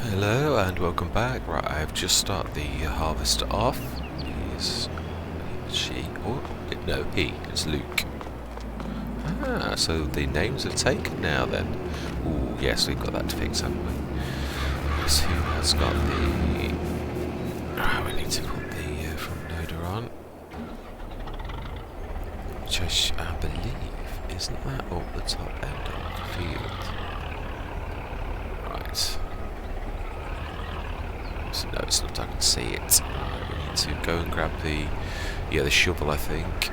Hello and welcome back. Right, I have just started the harvester off. She, or no, he, it's Luke. Ah, so the names are taken now then. Ooh, yes, we've got that to fix, haven't we? Yes, who has got the... Ah, we need to put the front loader on. Which I believe, isn't that up the top end of the field? Right. So no, it's not. I can see it. Right, we need to go and grab the shovel, I think.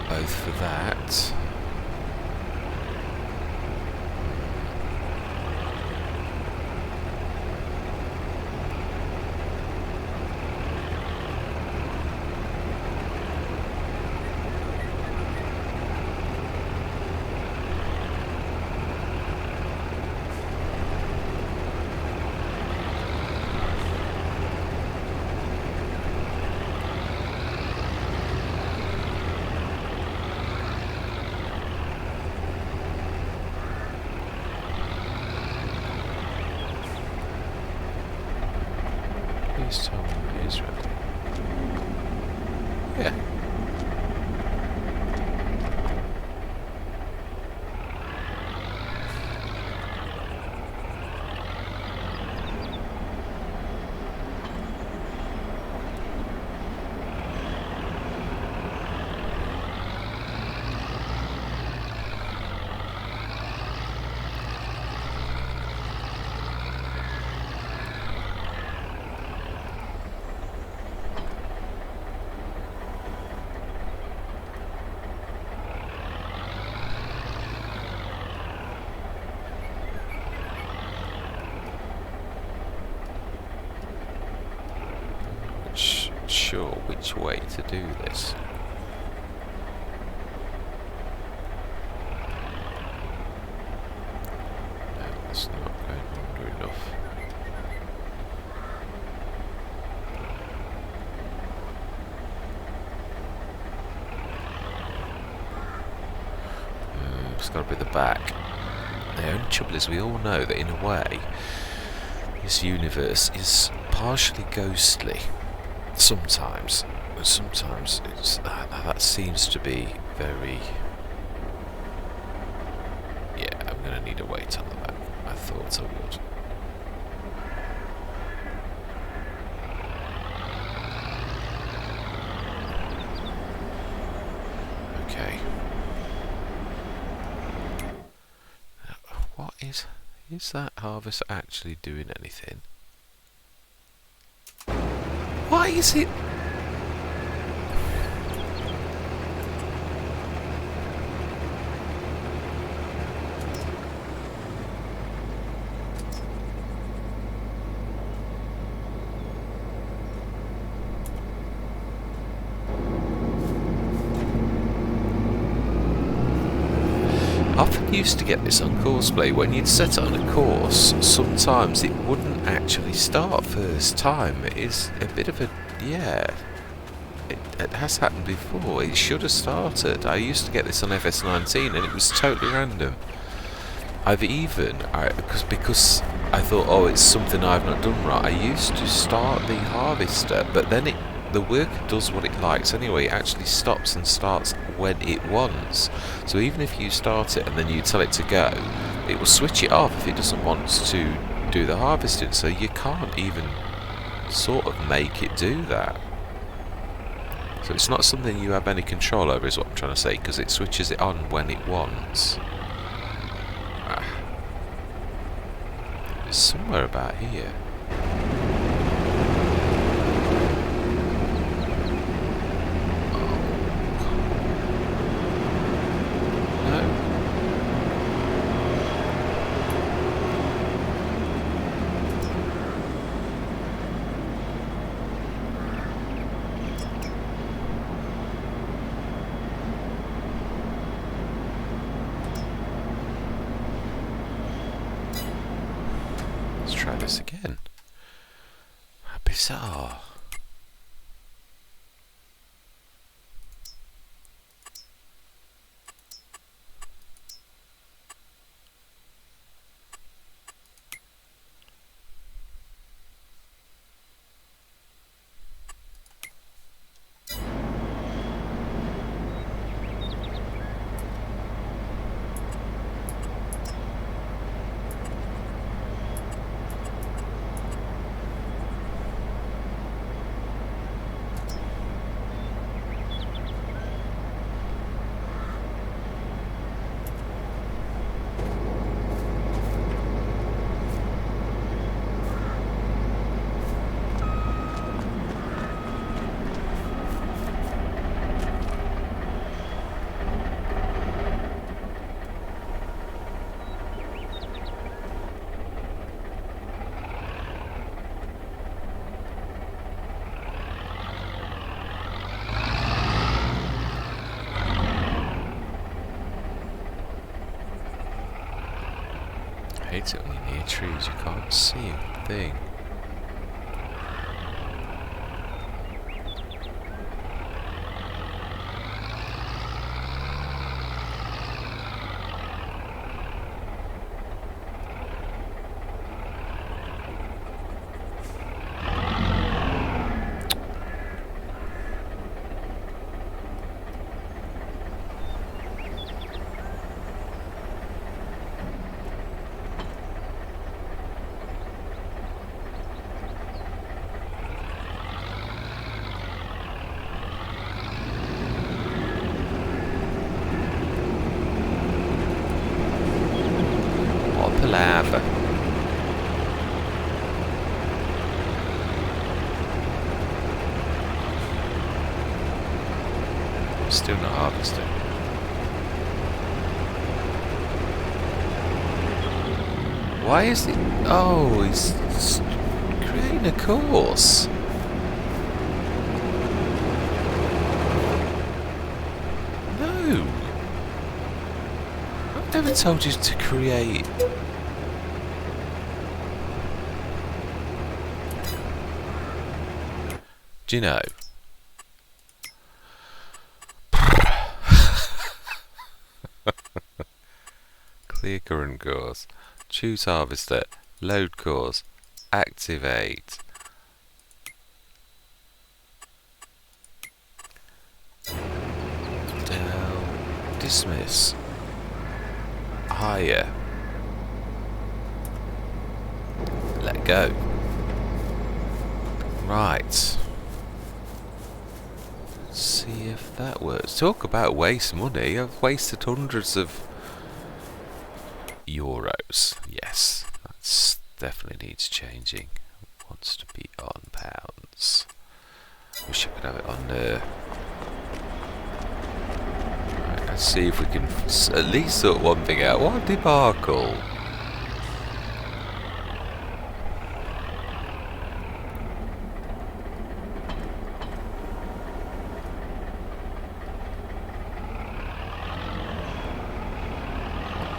Both for that. Please tell me it is ready. Yeah. Sure which way to do this. No, that's not going under enough. It's got to be the back. The only trouble is we all know that in a way this universe is partially ghostly. Sometimes it's that seems to be very. Yeah, I'm gonna need a weight on the back. I thought I would. Okay. What is that harvest actually doing anything? Why is it? I often used to get this on Courseplay. When you'd set it on a course, sometimes it wouldn't actually start first time. It is a bit of a... yeah. It has happened before. It should have started. I used to get this on FS19 and it was totally random. I've even... because I thought, oh, it's something I've not done right, I used to start the harvester, but then the worker does what it likes anyway. It actually stops and starts when it wants. So even if you start it and then you tell it to go, it will switch it off if it doesn't want to do the harvesting. So you can't even sort of make it do that. So it's not something you have any control over, is what I'm trying to say, because it switches it on when it wants. It's somewhere about here. Try this again. How bizarre. I hate it when you're near trees, you can't see a thing. Lava. Still not harvested. Why is it? Oh, he's creating a course. No. I've never told you to create. Do you know? Clear current course. Choose harvester. Load course. Activate. Down. Dismiss. Higher. Let go. Right. See if that works. Talk about waste money. I've wasted hundreds of euros. Yes, that definitely needs changing. Wants to be on pounds. Wish I could have it on right, let's see if we can at least sort one thing out. What a debacle.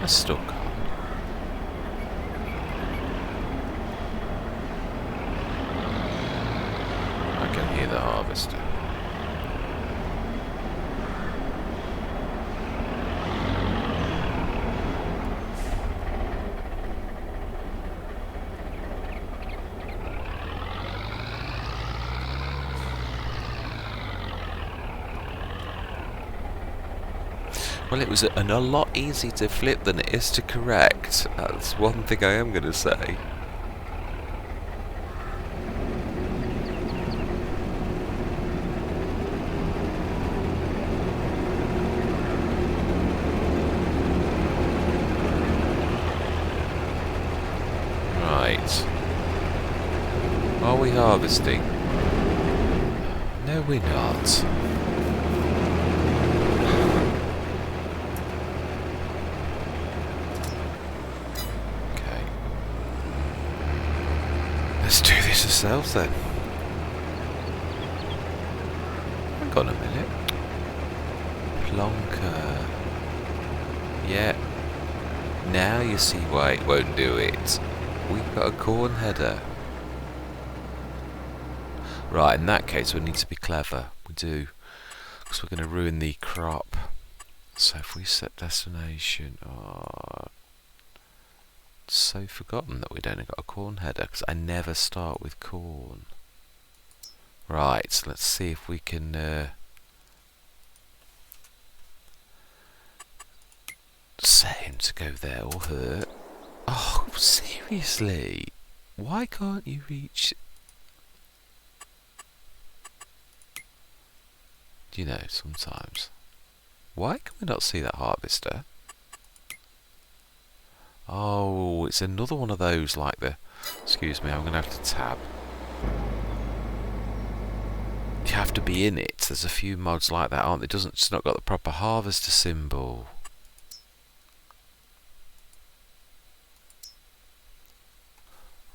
Stuck. I can hear the harvester. Well, it was a lot easier to flip than it is to correct. That's one thing I am going to say. Right. Are we harvesting? No, we're not. Let's do this ourselves then. Hang on a minute. Plonker. Yeah. Now you see why it won't do it. We've got a corn header. Right, in that case we need to be clever. We do. Because we're going to ruin the crop. So if we set destination... Oh, so forgotten that we'd only got a corn header because I never start with corn. Right, so let's see if we can set him to go there or her. Oh, seriously? Why can't you reach? Do you know, sometimes. Why can we not see that harvester? Oh, it's another one of those like the... Excuse me, I'm going to have to tab. You have to be in it. There's a few mods like that, aren't there? It's not got the proper harvester symbol.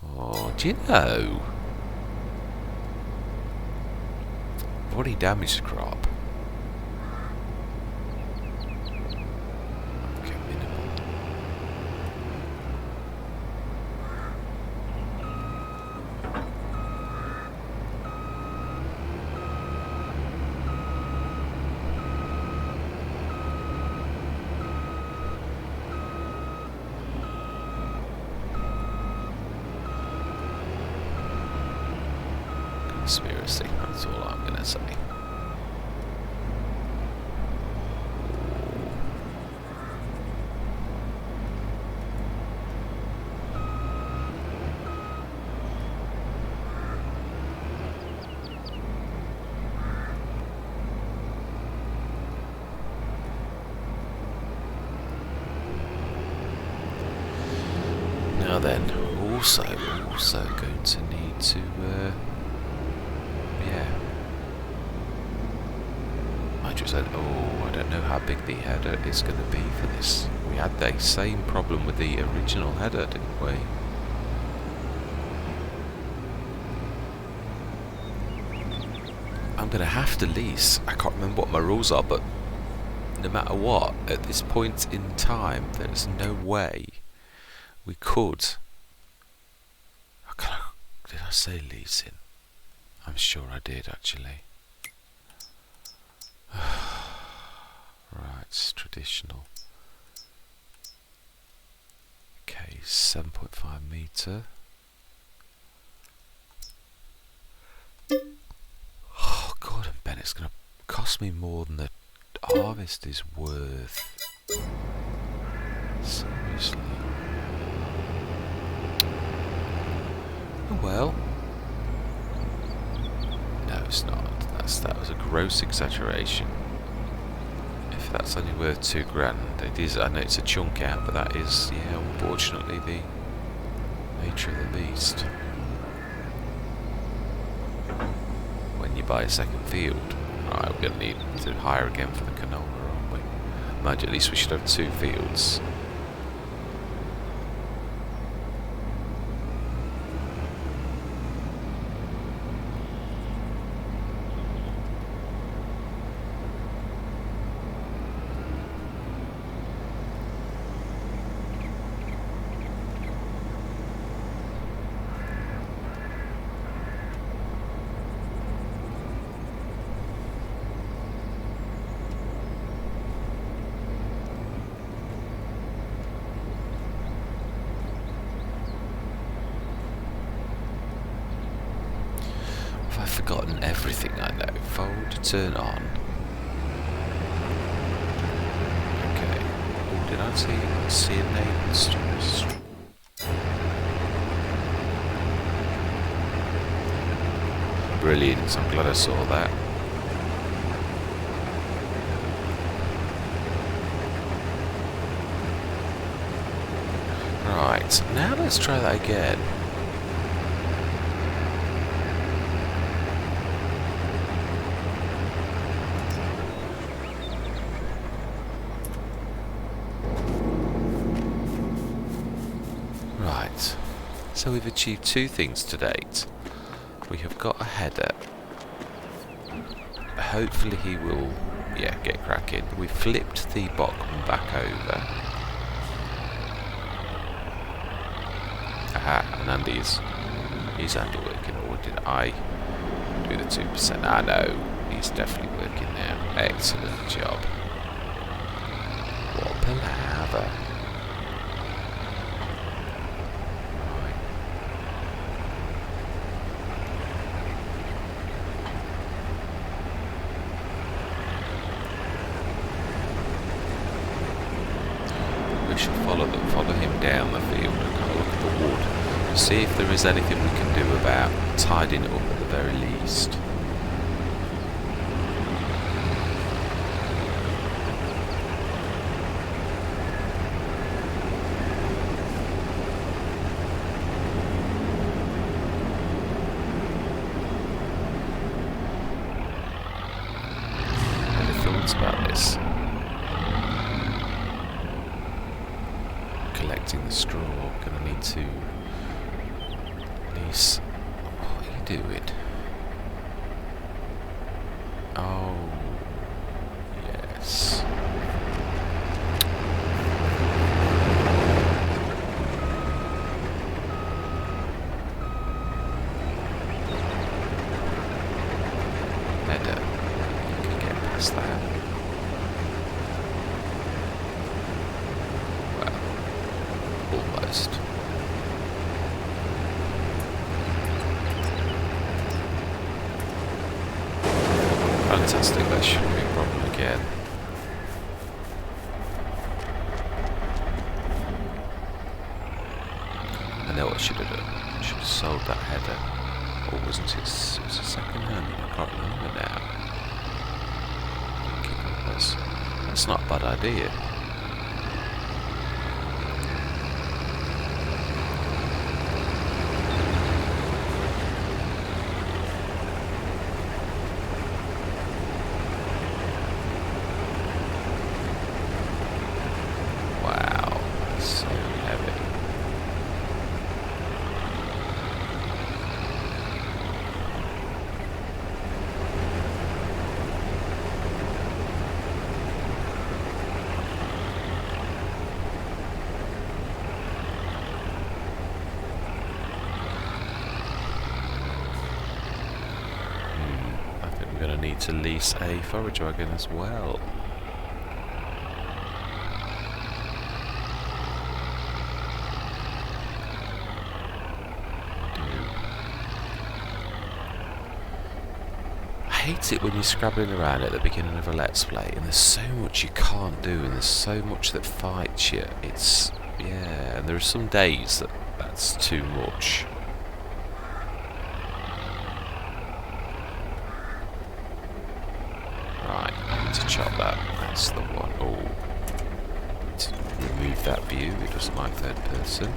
Oh, do you know? I've already damaged the crop. conspiracy, that's all I'm going to say. Now then, also going to need to, yeah. I just said, oh, I don't know how big the header is going to be for this. We had the same problem with the original header, didn't we? I'm going to have to lease. I can't remember what my rules are, but no matter what, at this point in time, there's no way we could. Did I say leasing? I'm sure I did, actually. Right, it's traditional. Okay, 7.5 metre. Oh, Gordon Bennett's going to cost me more than the harvest is worth. Seriously. Oh well. No, it's not. That was a gross exaggeration. If that's only worth £2,000, it is. I know it's a chunk out, but that is, yeah, unfortunately the nature of the beast. When you buy a second field, right, we're going to need to hire again for the canola, aren't we? Imagine at least we should have 2 fields. I've forgotten everything I know. Fold, turn on. Okay. Oh, did I see a name? Brilliant. I'm glad I saw that. Right. Now let's try that again. So we've achieved 2 things to date. We have got a header. Hopefully he will, yeah, get cracking. We flipped the bottom back over. Aha, and Andy's Andy working, or did I do the 2%? I know, he's definitely working now. Excellent job. What palaver. We should follow him down the field and have a look at the wood to see if there is anything we can do about tidying it up at the very least. Any thoughts about this? Collecting the straw, gonna need to lease. What are you doing? Oh, yes. Header, you can get past that. Almost. I know what I should have done. I should have sold that header. Or wasn't it? It was a second hand. I can't remember now. I think it was. That's not a bad idea. Going to need to lease a forage wagon as well. I hate it when you're scrabbling around at the beginning of a Let's Play and there's so much you can't do and there's so much that fights you. It's, yeah, and there are some days that's too much. To chop that, that's the one. Oh, to remove that view, it doesn't like third person.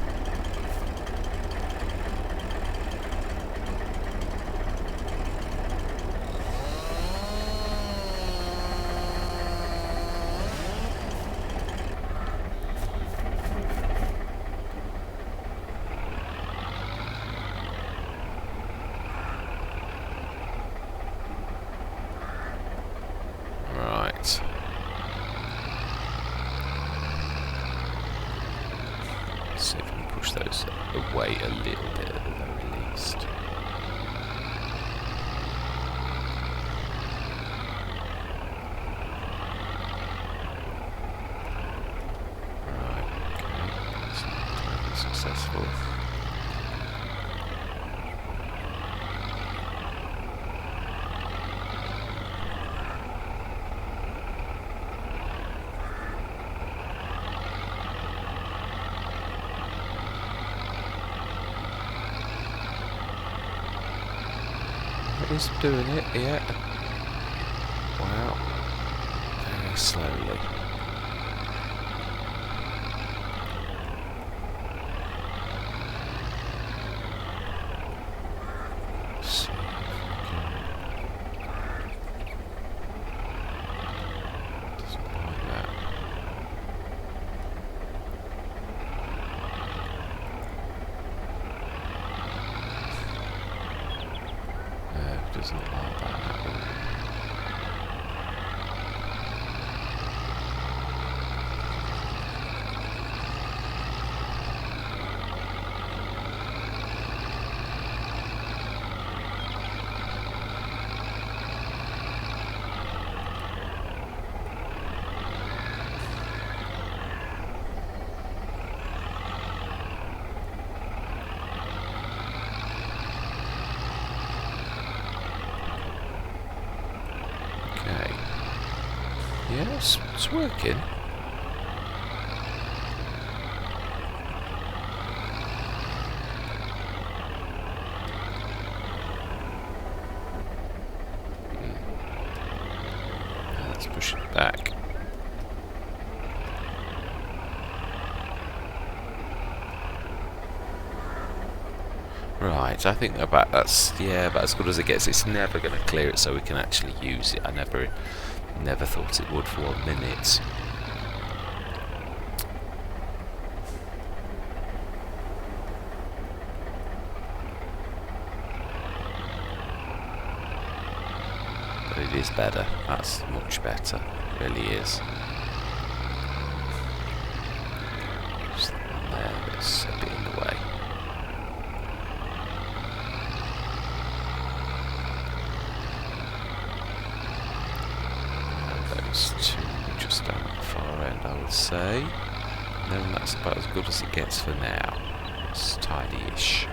See if we can push those away a little bit at the very least. Right, okay, that's not totally successful. It's doing it, yeah. Wow. Very slowly. Let's see if we can... Doesn't like that. Doesn't like that at all. Yeah, it's working. Let's push it back. Right, I think that's about as good as it gets. It's never going to clear it so we can actually use it. I never thought it would for 1 minute. But it is better. That's much better. It really is. Just that one there that's a bit in the way. Two just down at the far end, I would say. And then that's about as good as it gets for now. It's tidy-ish.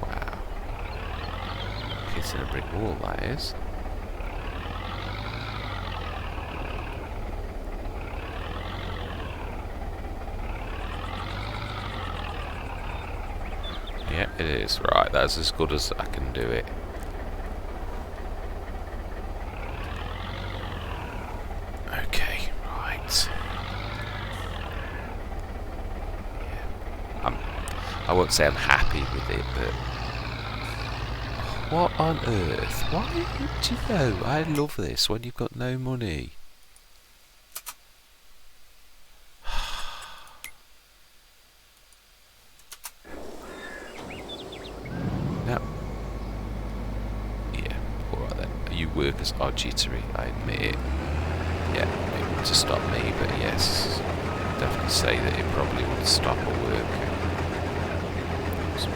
Wow. hitting a brick wall, that is. Yeah, it is. Right, that's as good as I can do it. Okay, right. Yeah. I won't say I'm happy with it, but... What on earth? Why do you know? I love this when you've got no money. Now, yeah, alright then. You work as are jittery, I admit it. Yeah, it would to stop me, but yes, definitely say that it probably would stop at work. It's me.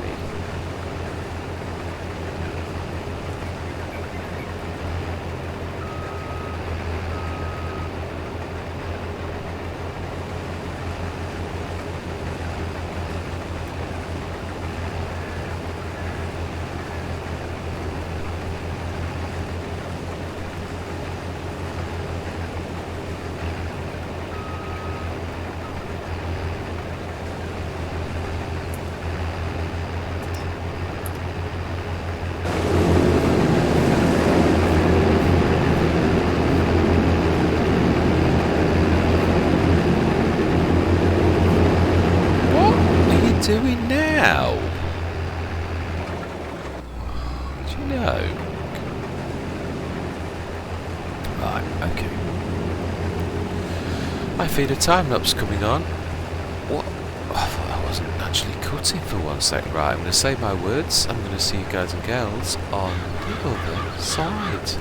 Doing now? Do you know? Right, okay. I feel a time lapse coming on. What? I thought I wasn't actually cutting for 1 sec. Right, I'm going to say my words. I'm going to see you guys and girls on the other side.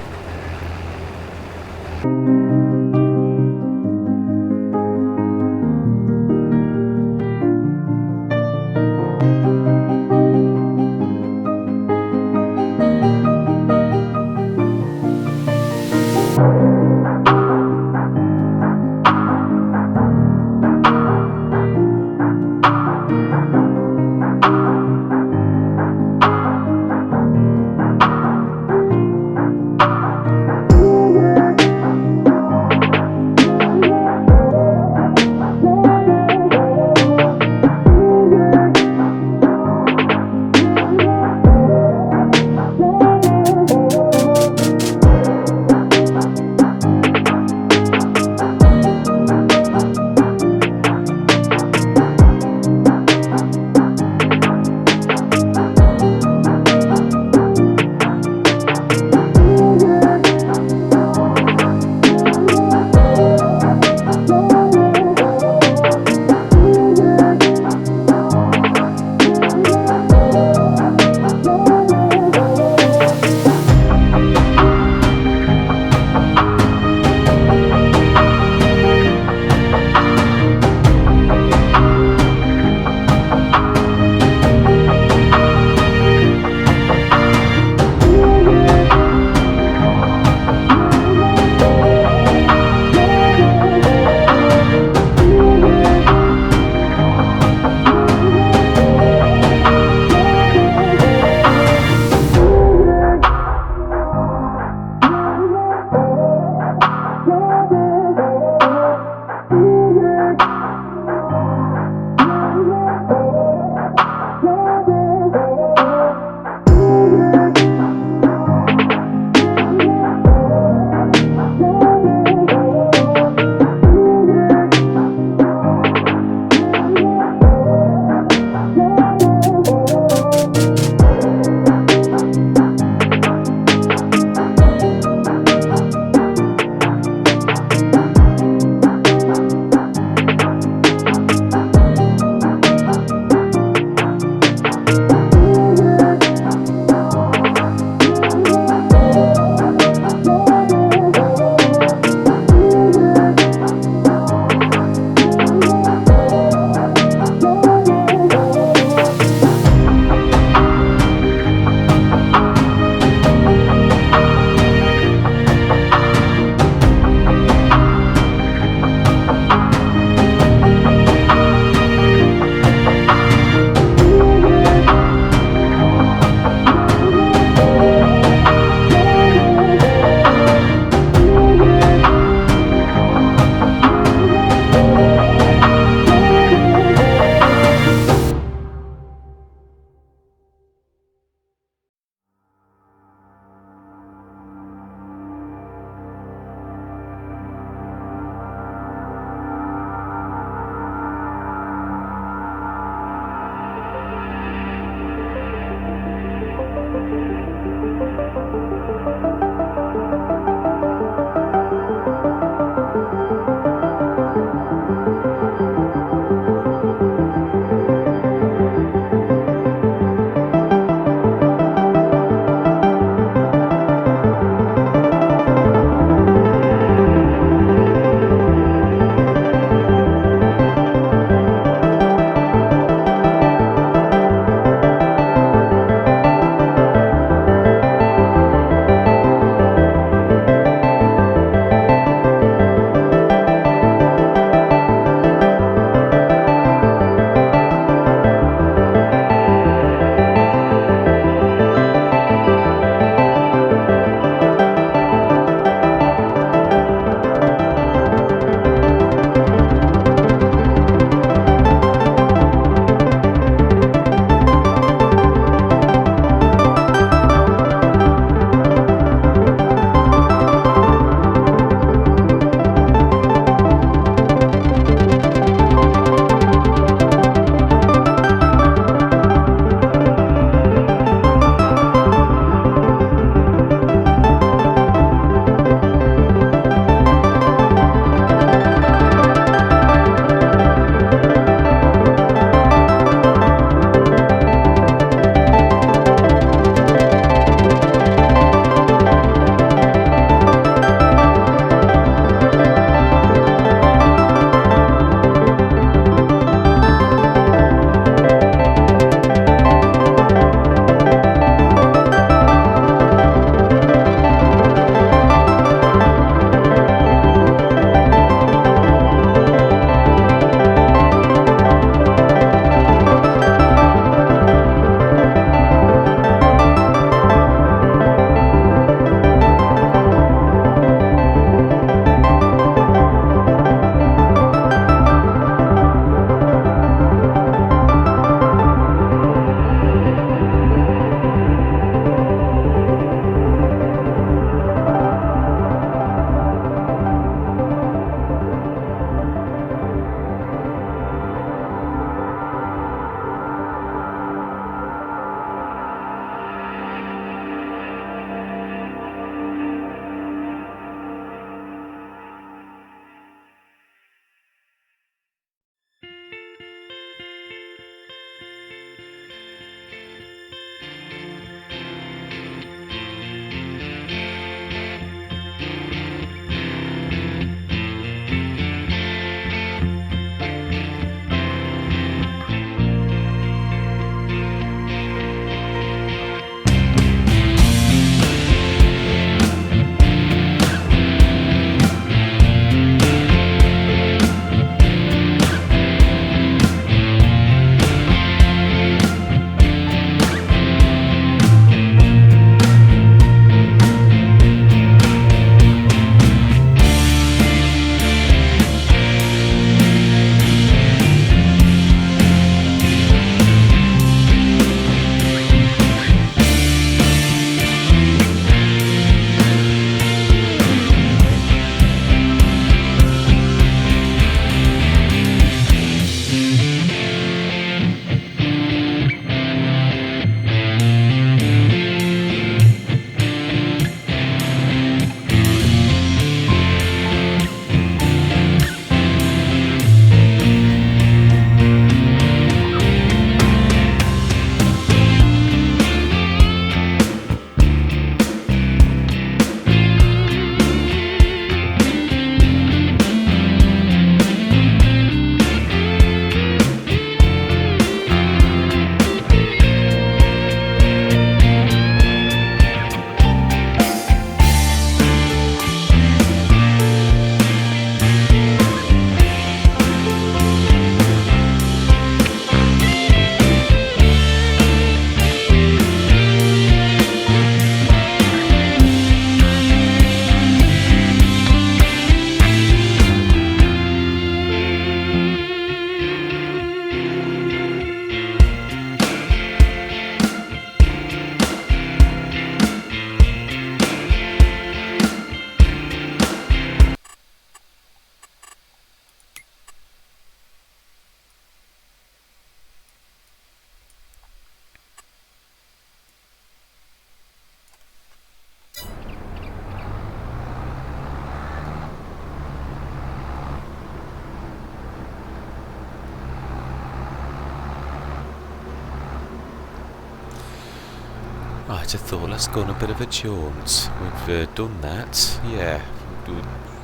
Right, I thought let's go on a bit of a jaunt. We've done that. Yeah,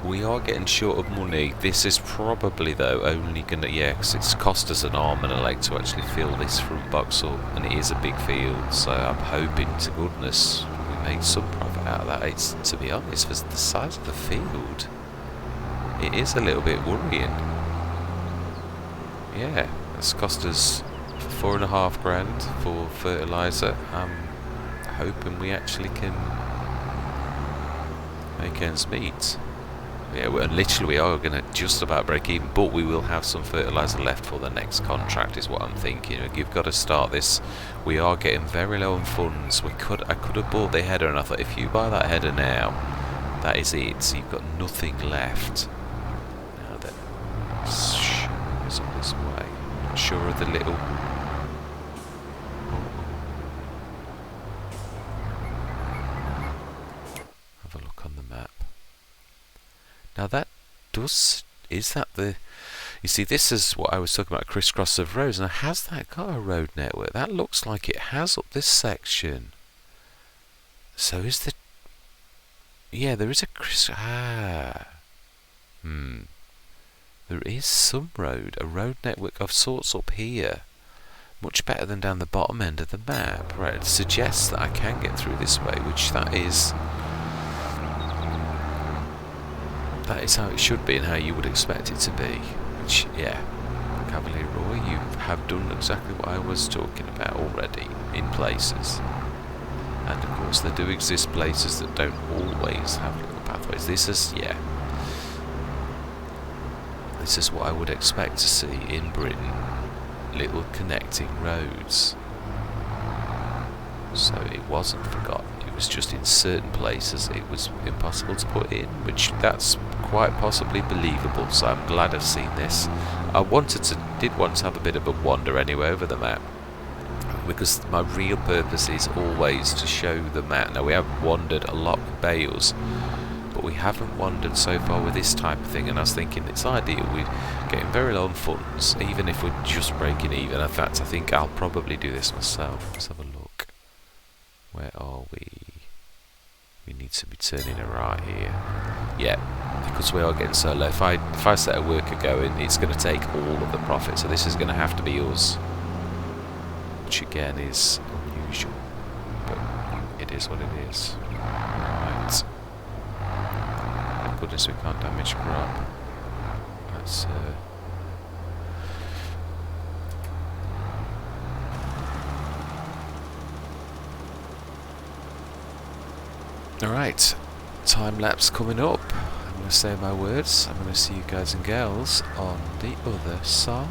we are getting short of money. This is probably, though, only going to... Yeah, because it's cost us an arm and a leg to actually fill this front box up. And it is a big field, so I'm hoping to goodness we made some profit out of that. It's, to be honest, for the size of the field, it is a little bit worrying. Yeah, it's cost us $4,500 for fertiliser. I'm hoping we actually can make ends meet. Yeah, literally we are going to just about break even, but we will have some fertiliser left for the next contract, is what I'm thinking. You've got to start this. We are getting very low on funds. I could have bought the header, and I thought, if you buy that header now, that is it. So you've got nothing left. Now that sure is on this way. Not sure of the little... Have a look on the map. Now that does... Is that the... You see, this is what I was talking about, crisscross of roads. Now, has that got a road network? That looks like it has up this section. So is the... Yeah, there is a There is some road, a road network of sorts up here. Much better than down the bottom end of the map. Right, it suggests that I can get through this way, which that is how it should be and how you would expect it to be. Which, yeah, Cavalier Roy, you have done exactly what I was talking about already in places. And of course there do exist places that don't always have little pathways. This is what I would expect to see in Britain. Little connecting roads. So it wasn't forgotten. It was just in certain places it was impossible to put in, which that's quite possibly believable. So I'm glad I've seen this. I did want to have a bit of a wander anyway over the map, because my real purpose is always to show the map. Now we have wandered a lot with bales, but we haven't wandered so far with this type of thing, and I was thinking it's ideal. We're getting very low on funds, even if we're just breaking even. In fact, I think I'll probably do this myself. Let's have a look. Where are we? We need to be turning it right here. Yeah, because we are getting so low. If I set a worker going, it's going to take all of the profit, so this is going to have to be us. Which again is unusual, but it is what it is. Right. Thank goodness we can't damage crop. That's Alright, time lapse coming up. I'm going to say my words. I'm going to see you guys and girls on the other side.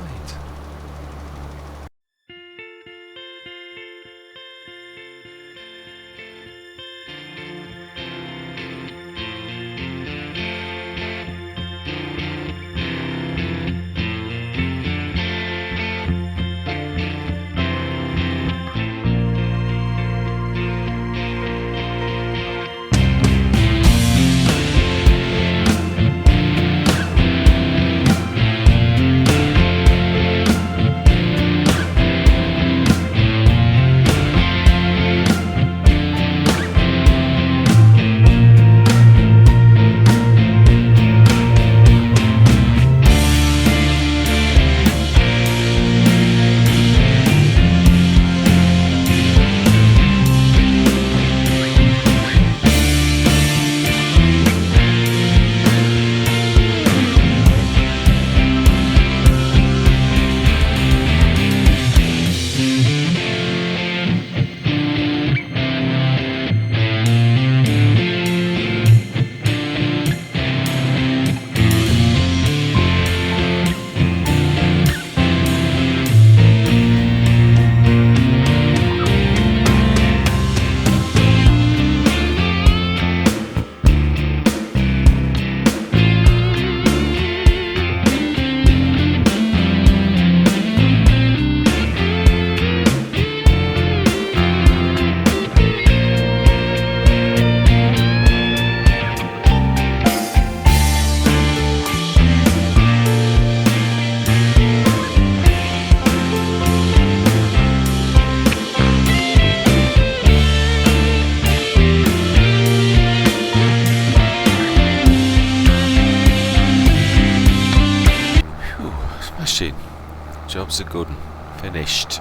job's a good one. Finished.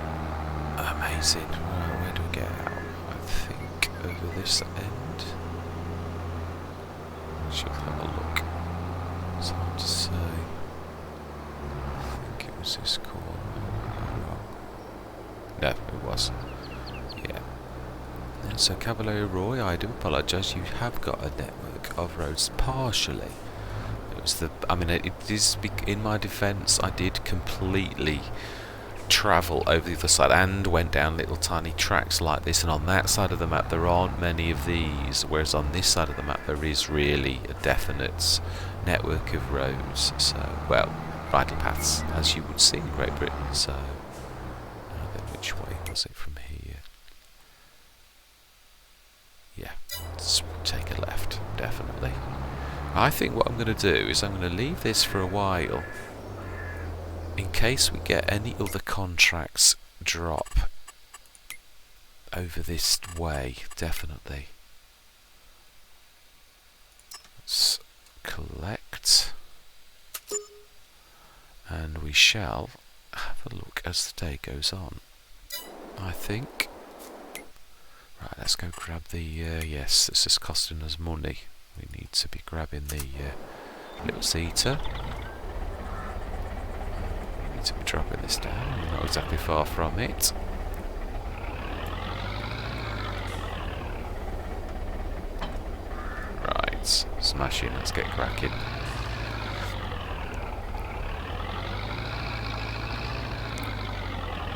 Amazing. Right, where do we get out? I think over this end. Should have a look. It's hard to say. I think it was this corner. No, it was. Yeah. And so Cavalier Roy, I do apologise. You have got a network of roads partially. It was the. I mean, it is in my defence. I did completely travel over the other side and went down little tiny tracks like this, and on that side of the map there aren't many of these, whereas on this side of the map there is really a definite network of roads. So, well, bridle paths as you would see in Great Britain. So then which way was it from here? Yeah, let's take a left, definitely. I think what I'm going to do is I'm going to leave this for a while in case we get any other contracts drop over this way, definitely. Let's collect, and we shall have a look as the day goes on, I think. Right, let's go grab the, yes, this is costing us money. We need to be grabbing the little seater. To be dropping this down. We're not exactly far from it. Right, smashing, let's get cracking.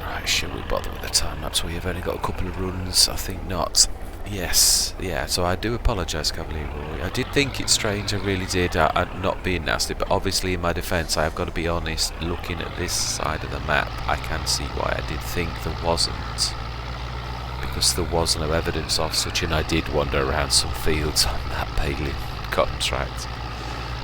Right, shall we bother with the time lapse? We have only got a couple of runs, I think not. Yes, yeah, so I do apologise, Cavalier Roy. I did think it strange, I really did, I'm not being nasty, but obviously in my defence I have got to be honest, looking at this side of the map, I can see why I did think there wasn't, because there was no evidence of such, and I did wander around some fields on that Palin contract.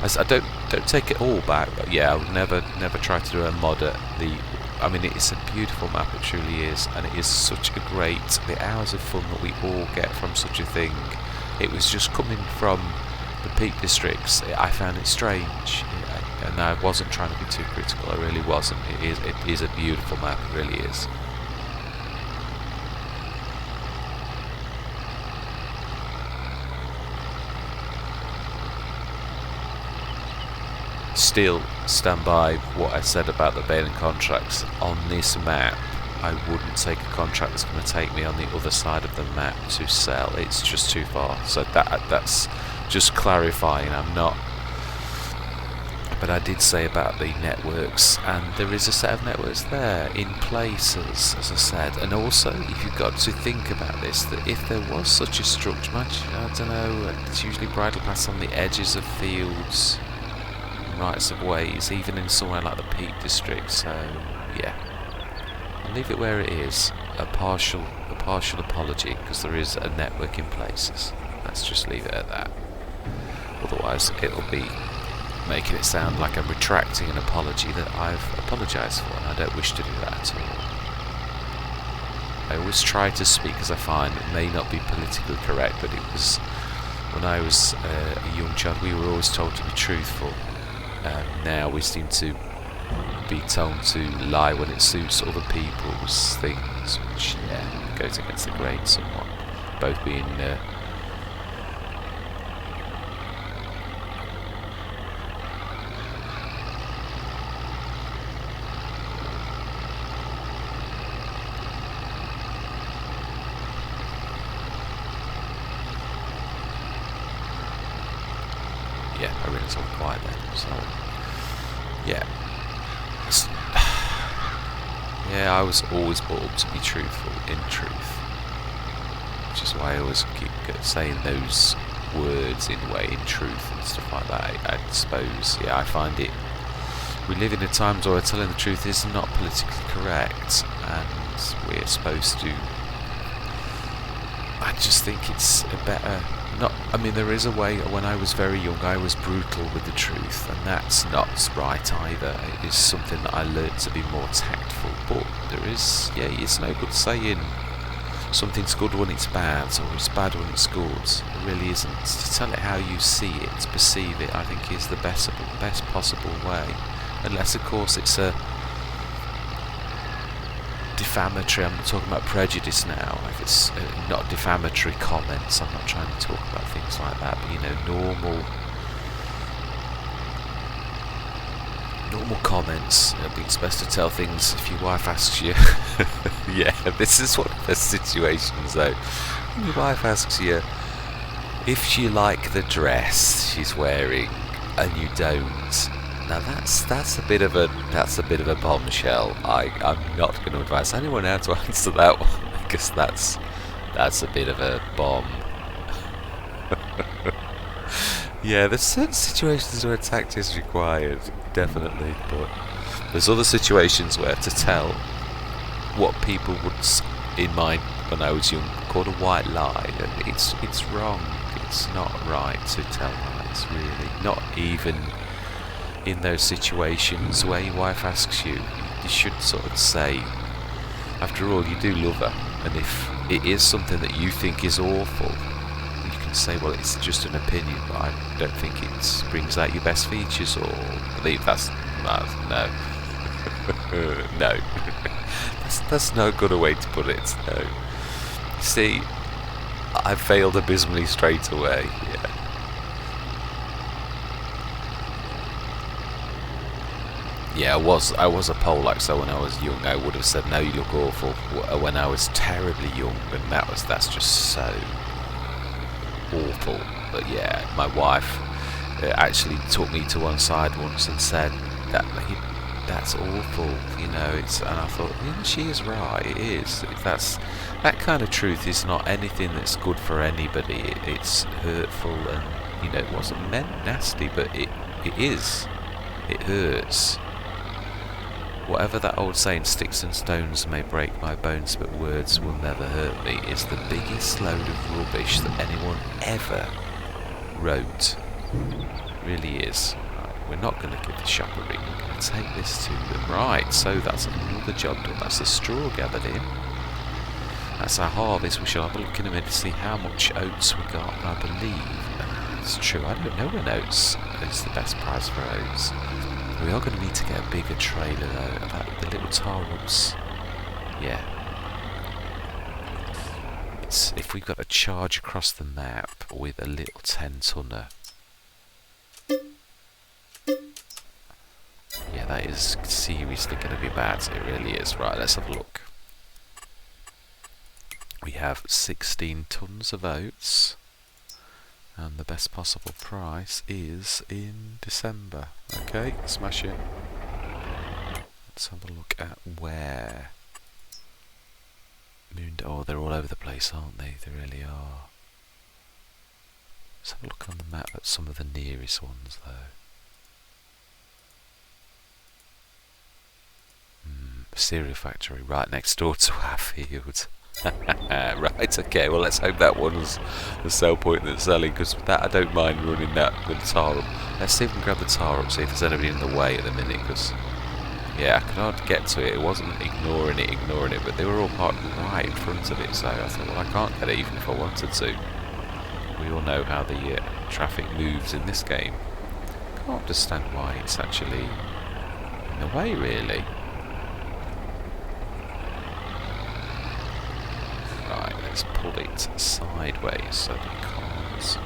I don't take it all back, but yeah, I would never try to do a mod at the... I mean, it's a beautiful map, it truly is, and it is such a great, the hours of fun that we all get from such a thing. It was just coming from the Peak Districts, I found it strange, and I wasn't trying to be too critical, I really wasn't. It is a beautiful map, it really is. Still stand by what I said about the Bailey contracts. On this map, I wouldn't take a contract that's going to take me on the other side of the map to sell. It's just too far. So that's just clarifying. I'm not. But I did say about the networks, and there is a set of networks there in places, as I said. And also, you've got to think about this, that if there was such a structure, I don't know, it's usually bridle paths on the edges of fields, rights of ways, even in somewhere like the Peak District. So yeah, I'll leave it where it is. A partial apology, because there is a network in places. Let's just leave it at that. Otherwise, it'll be making it sound like I'm retracting an apology that I've apologised for, and I don't wish to do that at all. I always try to speak as I find it may not be politically correct, but it was when I was a young child, we were always told to be truthful. Now we seem to be told to lie when it suits other people's things, which yeah, goes against the grain somewhat. Both being yeah, I realised I was quiet then, so yeah. Yeah, I was always brought up to be truthful in truth, which is why I always keep saying those words in a way, in truth and stuff like that. I suppose, yeah, I find it, we live in a time where telling the truth is not politically correct, and we're supposed to, I just think it's a better, not, I mean, there is a way. When I was very young I was brutal with the truth, and that's not right either. It is something that I learned to be more tactful, but there is, yeah, it's no good saying something's good when it's bad, or it's bad when it's good. It really isn't. To tell it how you see it, to perceive it, I think is the best possible way, unless of course it's a defamatory, I'm not talking about prejudice now, if it's not defamatory comments, I'm not trying to talk about things like that, but you know, normal comments. I think it's best to tell things if your wife asks you. Yeah, this is one of the situations though. When your wife asks you if you like the dress she's wearing and you don't. Now that's a bit of a bombshell. I'm not going to advise anyone how to answer that one because that's a bit of a bomb. Yeah, there's certain situations where tact is required, definitely, but there's other situations where to tell what people would, in mind when I was young, call a white lie, and it's wrong. It's not right to tell lies, really. Not even in those situations where your wife asks you. You should sort of say, after all, you do love her, and if it is something that you think is awful, you can say, well, it's just an opinion, but I don't think it brings out your best features, or believe that's no. No. That's no good a way to put it, no. See, I failed abysmally straight away, yeah. Yeah, I was a poleaxer when I was young. I would have said, no, you look awful, when I was terribly young, and that's just so awful. But yeah, my wife actually took me to one side once and said that's awful, you know. And I thought, yeah, she is right. It is. That kind of truth is not anything that's good for anybody. It's hurtful, and you know, it wasn't meant nasty, but it is. It hurts. Whatever that old saying, sticks and stones may break my bones, but words will never hurt me, is the biggest load of rubbish that anyone ever wrote. It really is. Right, we're not going to give the shop a ring. We're going to take this to them. Right, so that's another job done. That's the straw gathered in. That's our harvest. We shall have a look in a minute to see how much oats we got. I believe it's true. I don't know when oats is the best price for oats. We are going to need to get a bigger trailer though. The little tar rods. Yeah. It's if we've got to charge across the map with a little 10-tonner. Yeah, that is seriously going to be bad. It really is. Right, let's have a look. We have 16 tons of oats. And the best possible price is in December. Okay, smash it. Let's have a look at where. Oh, they're all over the place, aren't they? They really are. Let's have a look on the map at some of the nearest ones, though. Cereal factory right next door to our field. Right, okay, well let's hope that one's the sell point that's selling, because that I don't mind running that with the tar up. Let's see if we can grab the tar up, see if there's anybody in the way at the minute, because yeah, I could hardly get to it. It wasn't ignoring it, but they were all parked right in front of it, so I thought, well, I can't get it even if I wanted to. We all know how the traffic moves in this game. Can't understand why it's actually in the way, really. Right, let's pull it sideways so that cars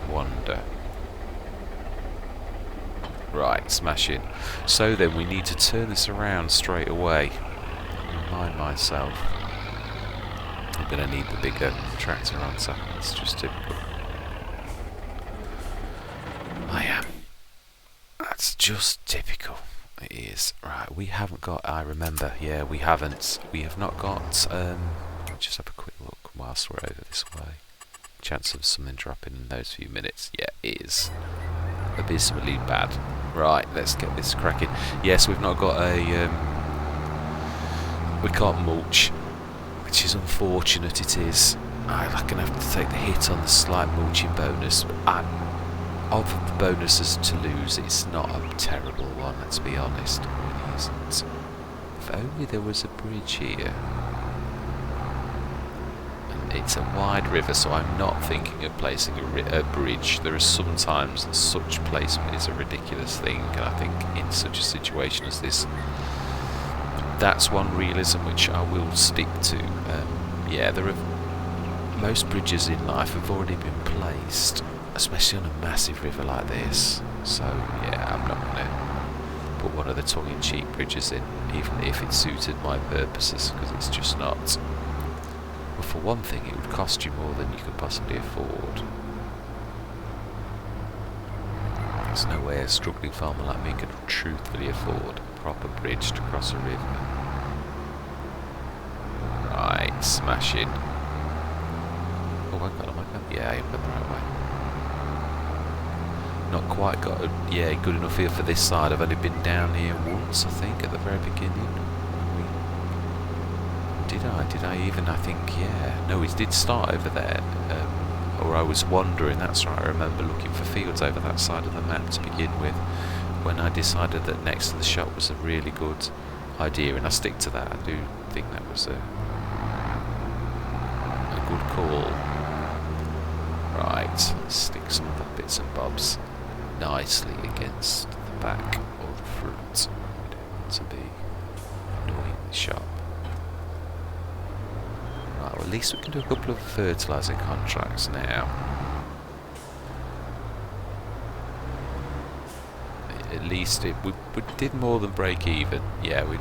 wander. Right, smash in. So then we need to turn this around straight away. Remind myself. I'm going to need the bigger tractor answer. That's just typical. I am. That's just typical. It is. Right, we haven't got, I remember, yeah, we haven't. We have not got, just have a quick look whilst we're over this way. Chance of something dropping in those few minutes. Yeah, it is abysmally bad. Right, let's get this cracking. Yes, we've not got a, we can't mulch, which is unfortunate. It is. I'm going to have to take the hit on the slight mulching bonus. Of the bonuses to lose, it's not a terrible one, let's be honest. It really isn't. If only there was a bridge here. And it's a wide river, so I'm not thinking of placing a bridge. There are sometimes that such placement is a ridiculous thing, and I think in such a situation as this, that's one realism which I will stick to. Yeah, most bridges in life have already been placed, especially on a massive river like this. So yeah, I'm not going to put one of the tongue-in-cheek bridges in, even if it suited my purposes, because it's just not. Well, for one thing, it would cost you more than you could possibly afford. There's no way a struggling farmer like me could truthfully afford a proper bridge to cross a river. Right, smashing. Oh, I got him, yeah, I'm going the right way. Not quite got a good enough feel for this side. I've only been down here once, I think, at the very beginning. Did I even? I think, yeah. No, we did start over there. Or I was wandering, that's right. I remember looking for fields over that side of the map to begin with, when I decided that next to the shop was a really good idea, and I stick to that. I do think that was a good call. Right, let's stick some of the bits and bobs nicely against the back or the front. We don't want to be annoyingly sharp. Right, well, at least we can do a couple of fertiliser contracts now. At least we did more than break even. Yeah, we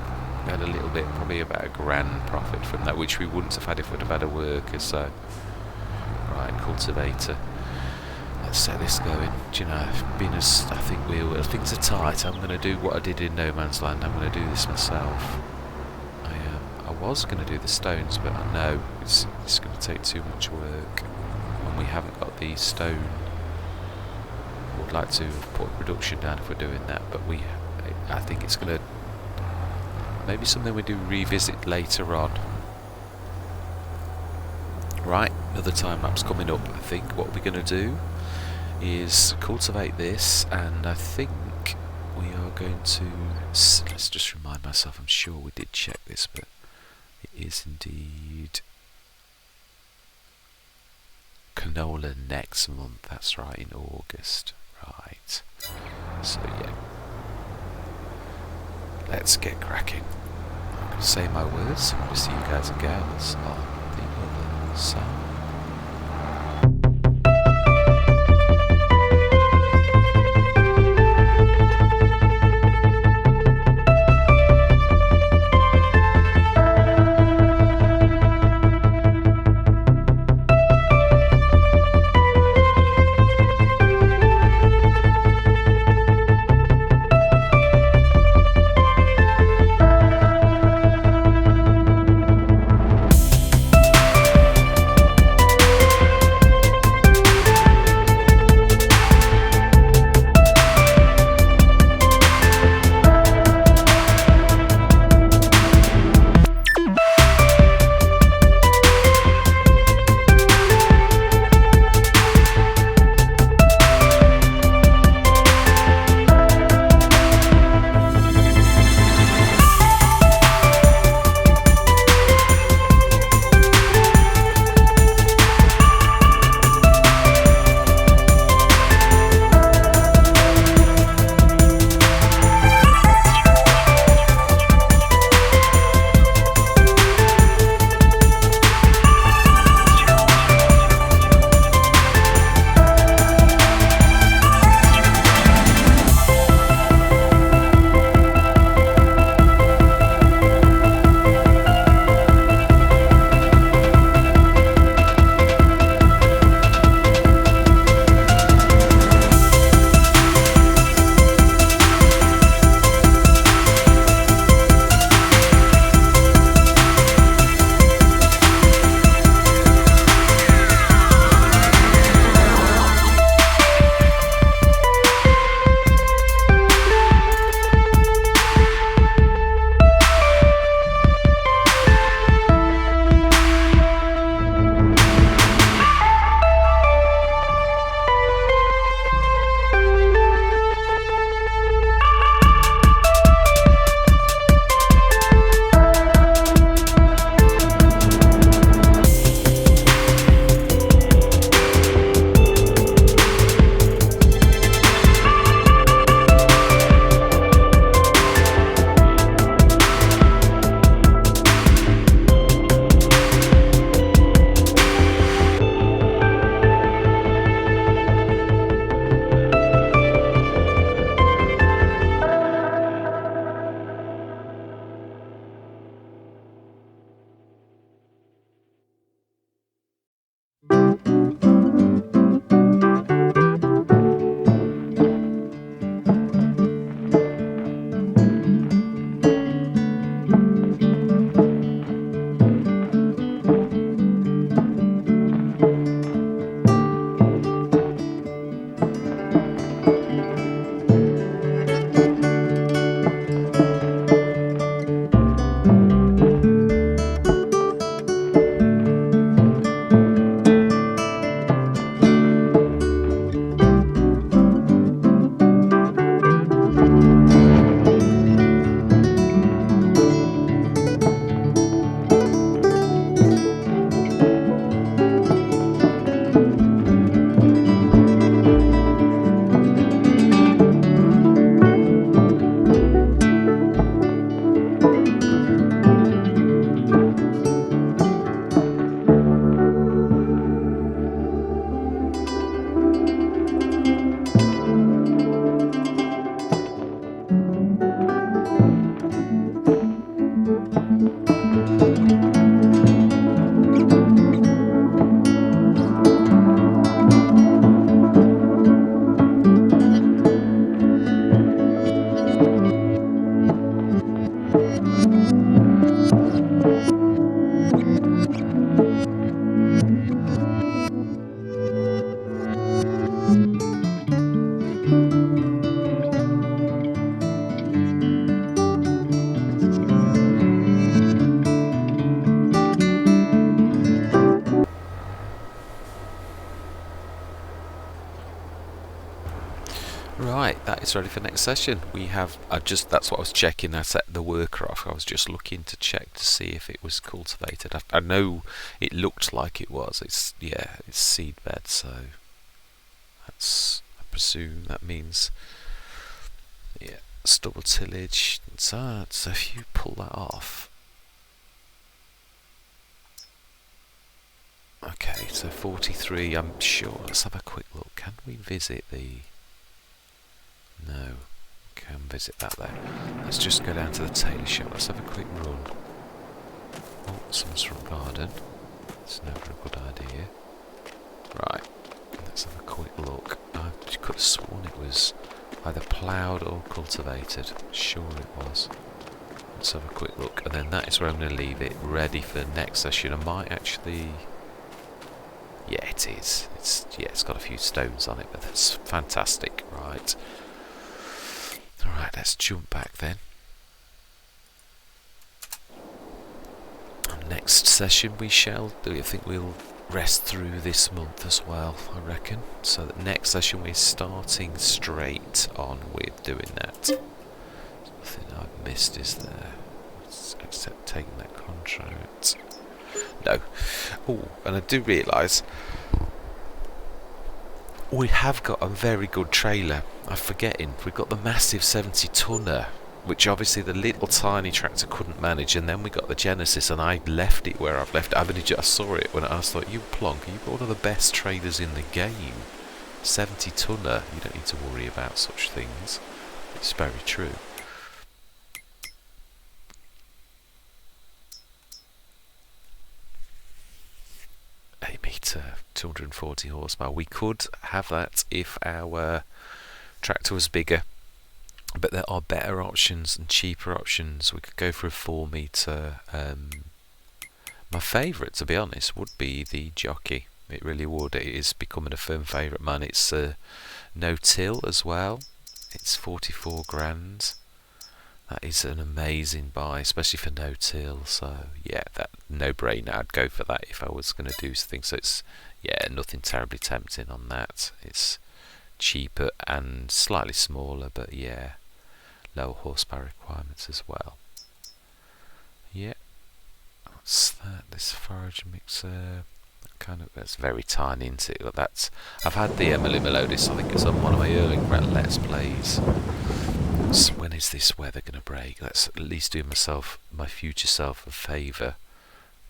had a little bit, probably about £1,000 profit from that, which we wouldn't have had if we'd have had a worker. So, right, cultivator. Let's set this going. Do you know, being as I think we will, things are tight. I'm going to do what I did in No Man's Land. I'm going to do this myself. I was going to do the stones, but I know it's going to take too much work, and we haven't got the stone. I would like to put production down if we're doing that, but I think it's going to maybe something we do revisit later on. Right, another time lapse coming up. I think what we're going to do is cultivate this, and I think we are going to, let's just remind myself, I'm sure we did check this, but it is indeed canola next month. That's right, in August. Right, so yeah, let's get cracking. I'm going to say my words. I'm going to see you guys and gals on the other side. Right, that is ready for next session. We have, that's what I was checking. I set the worker off. I was just looking to check to see if it was cultivated. I know it looked like it was. It's seed bed, so that's, I presume that means, yeah, stubble tillage. So if you pull that off, okay, so 43. I'm sure. Let's have a quick look. Can we visit the? No. Can visit that there. Let's just go down to the tailor shop. Let's have a quick run. Oh, someone's front garden. It's never a good idea. Right. Let's have a quick look. I could have sworn it was either ploughed or cultivated. Sure it was. Let's have a quick look. And then that is where I'm going to leave it, ready for the next session. I might actually... Yeah, it is. It's got a few stones on it, but that's fantastic. Right. Alright, let's jump back then. Next session we shall do. I think we'll rest through this month as well, I reckon. So the next session we're starting straight on with doing that. Nothing I've missed, is there? Except taking that contract. No. Oh, and I do realise we have got a very good trailer. I'm forgetting. We've got the massive 70-tonner, which obviously the little tiny tractor couldn't manage, and then we got the Genesis, and I left it where I've left it. I saw it when I thought, you plonk, you've got one of the best trailers in the game. 70-tonner, you don't need to worry about such things. It's very true. 8 metre, 240 horsepower. We could have that if our tractor was bigger, but there are better options and cheaper options. We could go for a 4 metre. My favourite, to be honest, would be the Jockey. It really would. It is becoming a firm favourite, man. It's no-till as well. It's 44 grand. That is an amazing buy, especially for no-till. So yeah, that no-brainer. I'd go for that if I was going to do something. So it's, yeah, nothing terribly tempting on that. It's cheaper and slightly smaller, but yeah, lower horsepower requirements as well. Yeah, what's that? This forage mixer. Kind of, that's very tiny, isn't it? That's, I've had the Emily Melodis. I think it's on one of my early Let's Plays. When is this weather going to break? Let's at least do my future self a favour.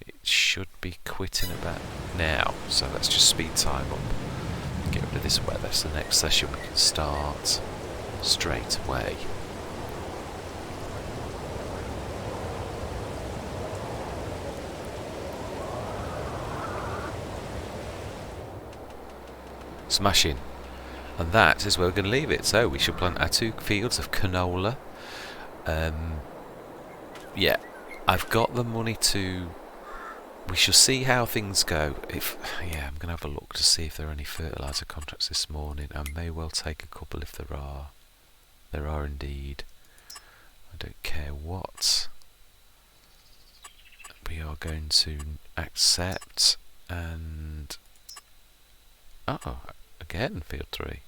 It should be quitting about now, so let's just speed time up and get rid of this weather. So next session we can start straight away. Smashing. And that is where we're going to leave it. So we should plant our 2 fields of canola. Yeah, I've got the money to... We shall see how things go. I'm going to have a look to see if there are any fertiliser contracts this morning. I may well take a couple if there are. There are indeed. I don't care what we are going to accept. And... oh, again, field 3.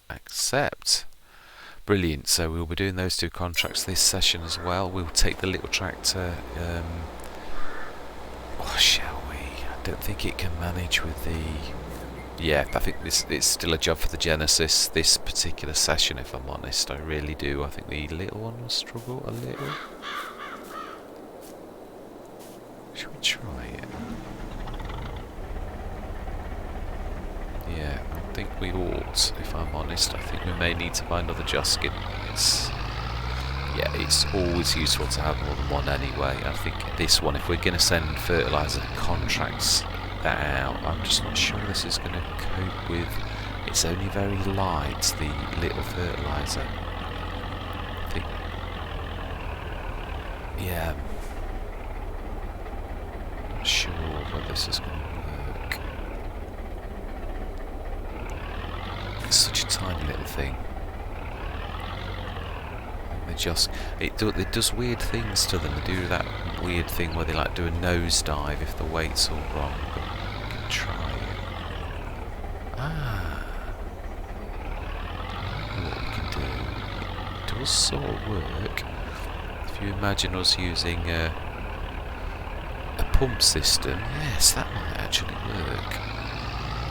Accept. Brilliant. So we'll be doing those 2 contracts this session as well. We'll take the little tractor. Or shall we? I don't think it can manage with the... Yeah, I think it's still a job for the Genesis this particular session, if I'm honest. I really do. I think the little one will struggle a little. Should we try it? Yeah, I think we ought, if I'm honest. I think we may need to buy another Joskin. It's always useful to have more than one anyway. I think this one, if we're going to send fertiliser contracts that out, I'm just not sure this is going to cope with. It's only very light, the little fertiliser. I think, yeah, I'm not sure whether this is going to work. It's such a tiny little thing. It does weird things to them. They do that weird thing where they like do a nosedive if the weight's all wrong, but we can try it. what we can do. It does sort of work. If you imagine us using a pump system, yes, that might actually work.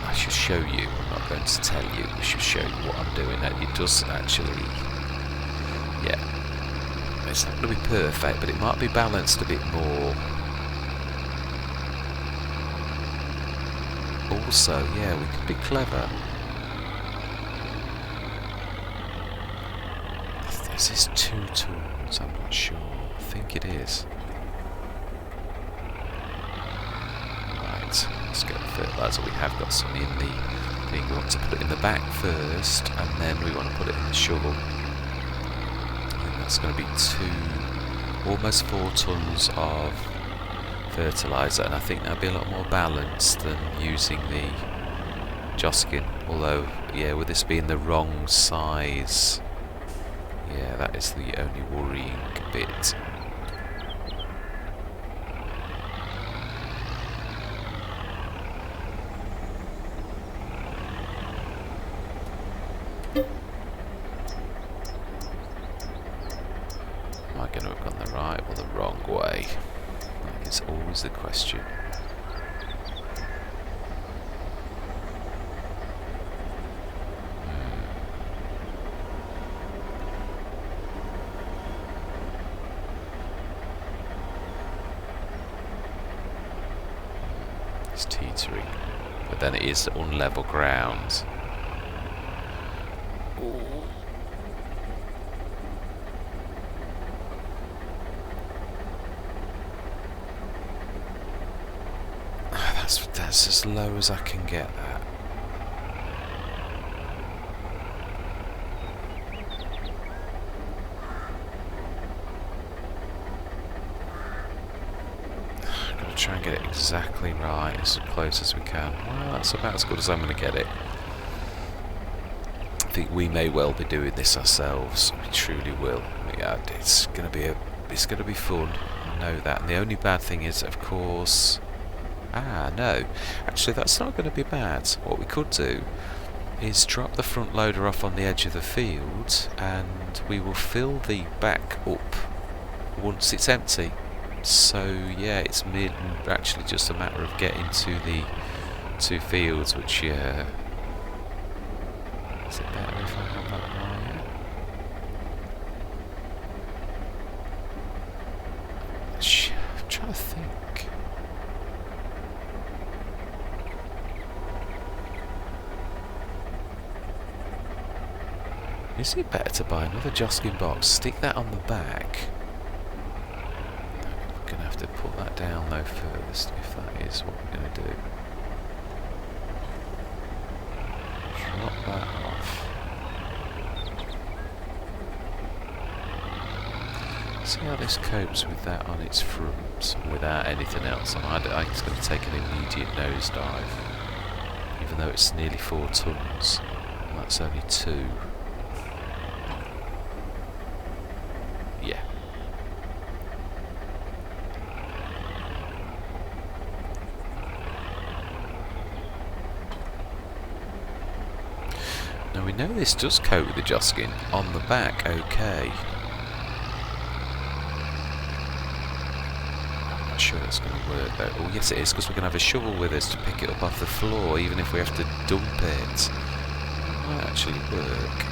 I should show you. I'm not going to tell you. I should show you what I'm doing. It does actually, yeah. It's not going to be perfect, but it might be balanced a bit more. Also, yeah, we could be clever. Is this 2 tools? I'm not sure. I think it is. Right, let's get the fertiliser. We have got some in the thing. We want to put it in the back first, and then we want to put it in the shovel. I think that's going to be almost 4 tons of fertiliser, and I think that'll be a lot more balanced than using the Joskin. Although, yeah, with this being the wrong size, yeah, that is the only worrying bit. Am I going to have gone the right or the wrong way? That is always the question. It's teetering, but then it is unlevel ground. That's as low as I can get that. I'm going to try and get it exactly right, as close as we can. Well, that's about as good as I'm going to get it. I think we may well be doing this ourselves. We truly will. Yeah, it's going to be fun. I know that. And the only bad thing is, of course. No. Actually, that's not going to be bad. What we could do is drop the front loader off on the edge of the field, and we will fill the back up once it's empty. So yeah, it's actually just a matter of getting to the 2 fields, which is it better if I have that wire? I'm trying to think. Is it better to buy another Joskin box, stick that on the back? We're going to have to put that down though first, if that is what we're going to do. Drop that off. See how this copes with that on its front without anything else on. I think it's going to take an immediate nosedive, even though it's nearly 4 tons. And that's only 2. Yeah. Now we know this does coat with the Joskin on the back, okay. I'm not sure that's going to work though. Oh yes it is, because we're going to have a shovel with us to pick it up off the floor, even if we have to dump it. It might actually work.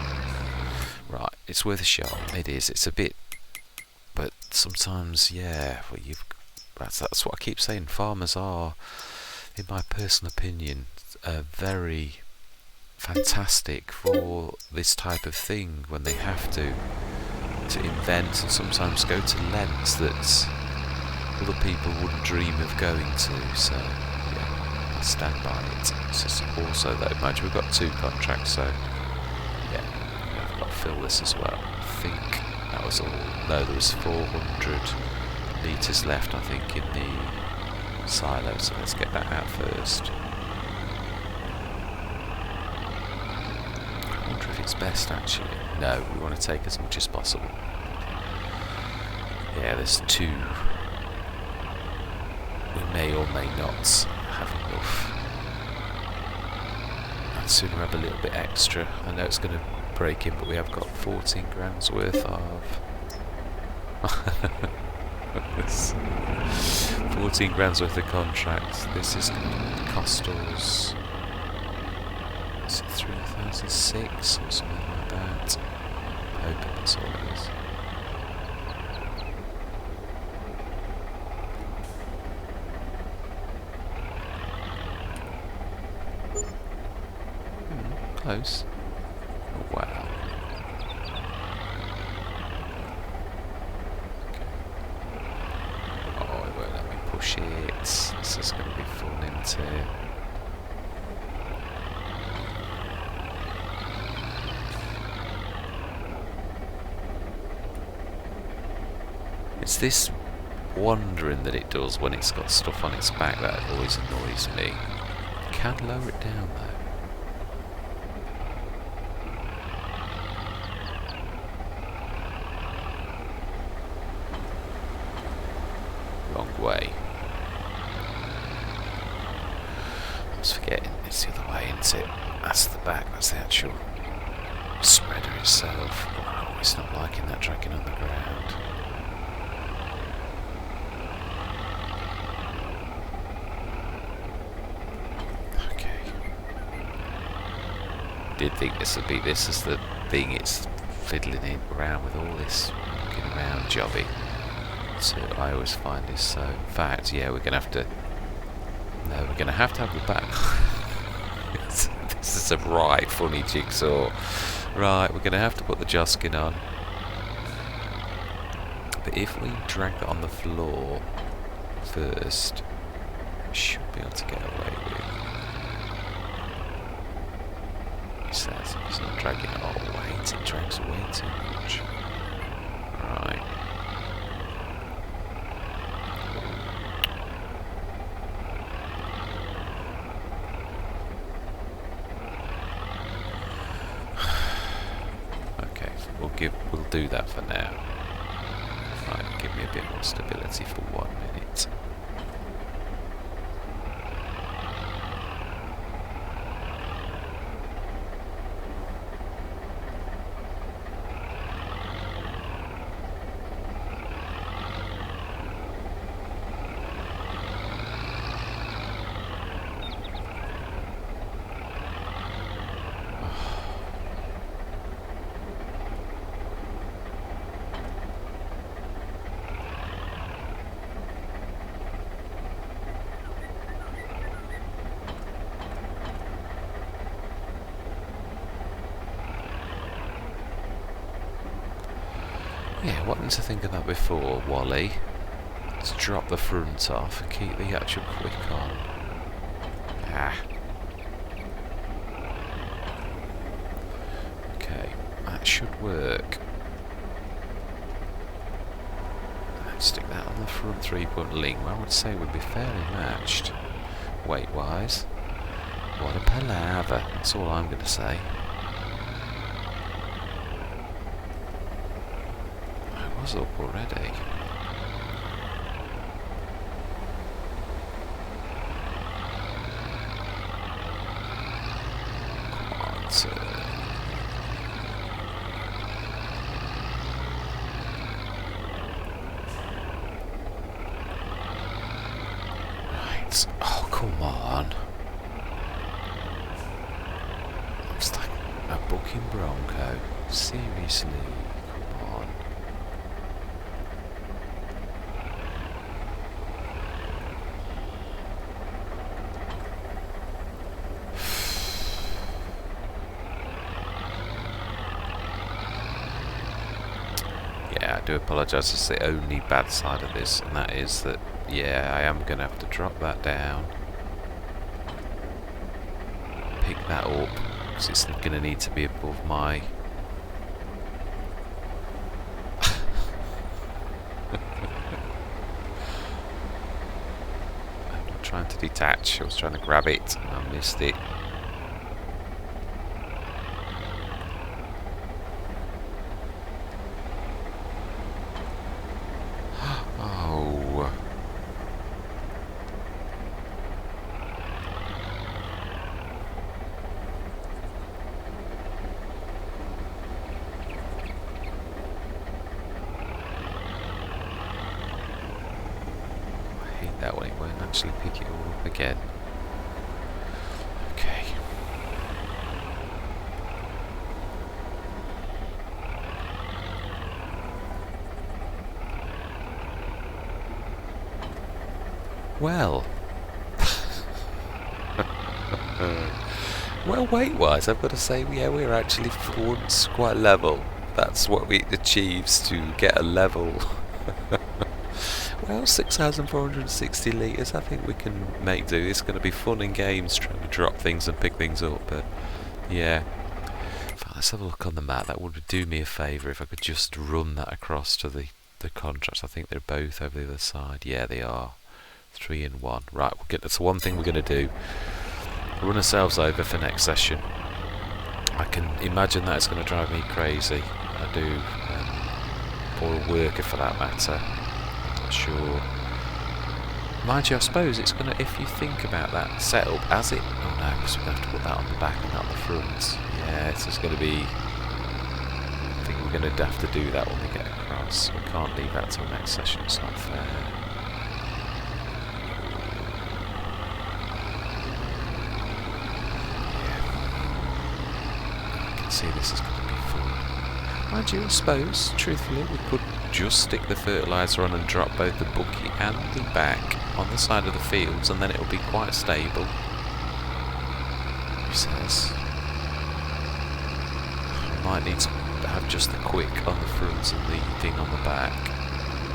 Right, it's worth a shot. It is. It's a bit, but sometimes, yeah. Well, that's what I keep saying. Farmers are, in my personal opinion, very fantastic for this type of thing when they have to invent and sometimes go to lengths that other people wouldn't dream of going to. So yeah, I stand by it. It's just also though, imagine we've got 2 contracts, so yeah, I've got to fill this as well. I think that was all. No, there was 400 litres left, I think, in the silo, so let's get that out first. I wonder if it's best actually. No, we want to take as much as possible. Yeah, there's 2. We may or may not have enough. I'd sooner have a little bit extra. I know it's going to breaking, but we have got 14 grand's worth of 14 grand's worth of contracts. This is going to cost us, is it 3,006 or something like that? I'm hoping that's all it is. Close. Oh, wow. Okay. Oh, it won't let me push it. This is going to be fun, isn't it? It's this wandering that it does when it's got stuff on its back that always annoys me. I can lower it down though. Way. I was forgetting, it's the other way, isn't it? That's the back, that's the actual spreader itself. Oh, it's not liking that dragging on the ground. Okay. Did think this would be this as the thing it's fiddling in around with all this looking around jobby. So I always find this so. In fact, yeah, we're gonna have to. No, we're gonna have to have the back. This is a right funny jigsaw. Right, we're gonna have to put the Joskin on. But if we drag that on the floor first, we should be able to get away with. He says he's not dragging it all the way. It drags way too much. Right. We'll do that for now. Right, give me a bit more stability for 1 minute. Yeah, what didn't I think of that before, Wally? To drop the front off and keep the actual quick on. Ah. Okay, that should work. Let's stick that on the front 3-point link. I would say would be fairly matched, weight-wise. What a palaver, that's all I'm going to say. Up already. Come on, sir. Right. Oh, come on. Looks like a booking Bronco. Seriously. Come on. I do apologise, it's the only bad side of this, and that is that, yeah, I am going to have to drop that down, pick that up, because it's going to need to be above my... I'm not trying to detach, I was trying to grab it, and I missed it. that one. It won't actually pick it all up again. Okay. Well. Well, weight-wise, I've got to say, yeah, we're actually for once quite level. That's what it achieves to get a level. Well, 6,460 litres, I think we can make do. It's going to be fun and games trying to drop things and pick things up, but yeah. Let's have a look on the map. That would do me a favour if I could just run that across to the contracts. I think they're both over the other side. Yeah, they are. 3 and 1. Right, that's one thing we're going to do. Run ourselves over for next session. I can imagine that it's going to drive me crazy. I do. Or a worker for that matter. I'm not sure. Mind you, I suppose it's going to, if you think about that setup, as it... Oh no, because we're going to have to put that on the back and not the front. Yeah, it's just going to be... I think we're going to have to do that when we get across. We can't leave that till next session, it's not fair. See, this is going to be fun. Mind you, I suppose, truthfully, we could just stick the fertiliser on and drop both the bucket and the back on the side of the fields, and then it'll be quite stable. He says. Might need to have just the quick on the front and the thing on the back.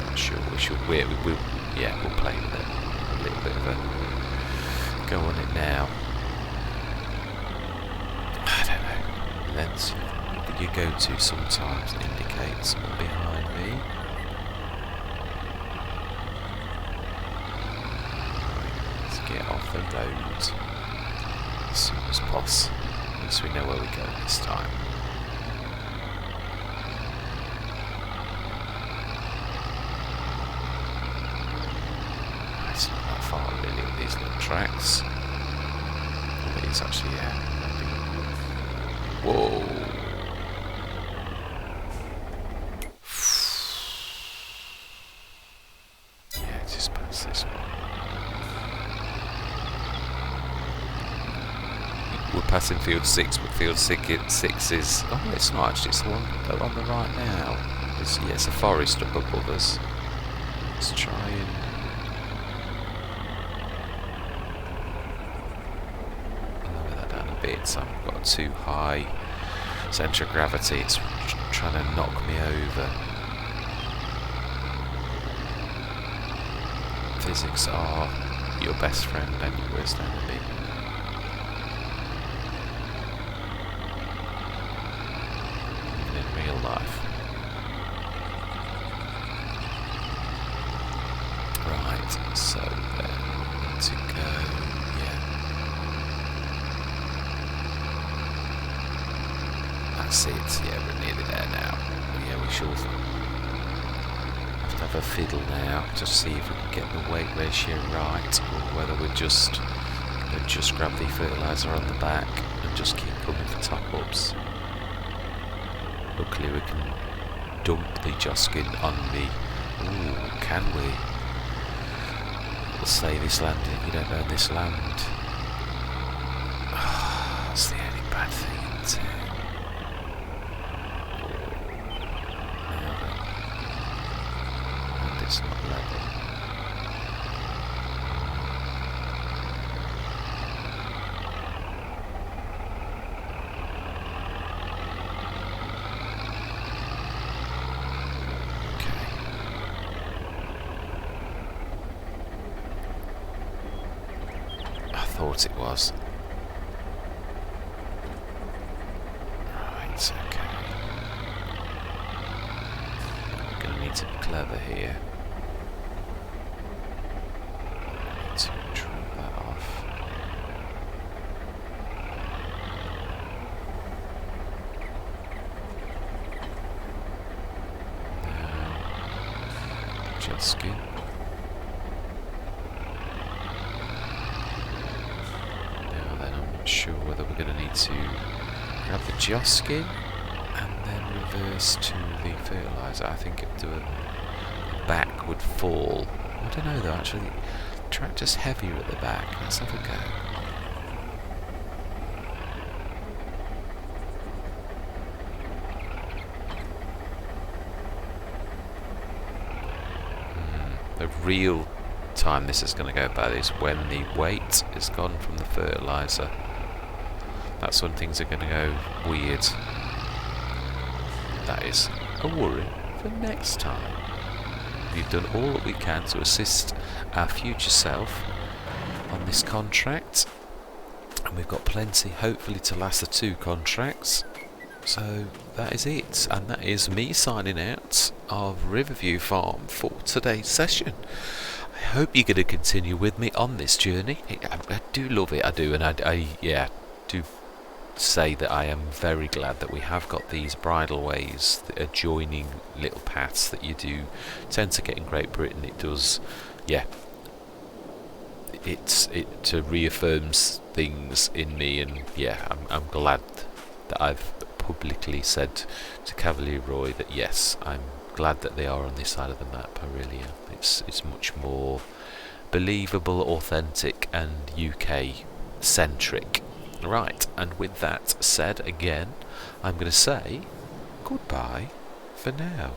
I'm sure we should. We'll play with it. A little bit of a go on it now. Lens that you go to sometimes indicates someone behind me. Let's get off the road as soon as possible. At least we know where we're going this time. It's not that far really with these little tracks. Oh, it is actually, yeah. Whoa. Yeah, just past this one. We're passing field 6, but field 6 is... Oh, it's not actually, it's the one on the right now. It's a forest up above us. Let's try and... So I've got too high centre of gravity, it's trying to knock me over. Physics are your best friend and your worst enemy. Even in real life. Right, so then need to go. That's it, yeah, we're nearly there now. Yeah, we should have to have a fiddle now to see if we can get the weight ratio right, or whether we're just grab the fertiliser on the back and just keep coming for top-ups. Luckily we can dump the Joskin on the... Ooh, can we? We'll say this land, you don't own this land. Oh, that's the only bad thing, isn't it? It's not level. Okay. I thought it was. Right, okay. We're going to need to be clever here. To trim that off. Now, Joskin. Now then, I'm not sure whether we're going to need to grab the Joskin and then reverse to the fertiliser. I think it do a backward fall. I don't know though, actually. tractor's heavier at the back. Let's have a go. The real time this is going to go bad is when the weight is gone from the fertiliser. That's when things are going to go weird. That is a worry for next time. We've done all that we can to assist our future self on this contract, and we've got plenty hopefully to last the 2 contracts. So that is it, and that is me signing out of Riverview Farm for today's session. I hope you're going to continue with me on this journey. I do love it, I do, and I do say that I am very glad that we have got these bridleways, the adjoining little paths that you do tend to get in Great Britain. It does, it reaffirms things in me, and I'm glad that I've publicly said to Cavalier Roy that yes, I'm glad that they are on this side of the map. I really am. It's much more believable, authentic, and UK centric. Right, and with that said, again, I'm going to say goodbye for now.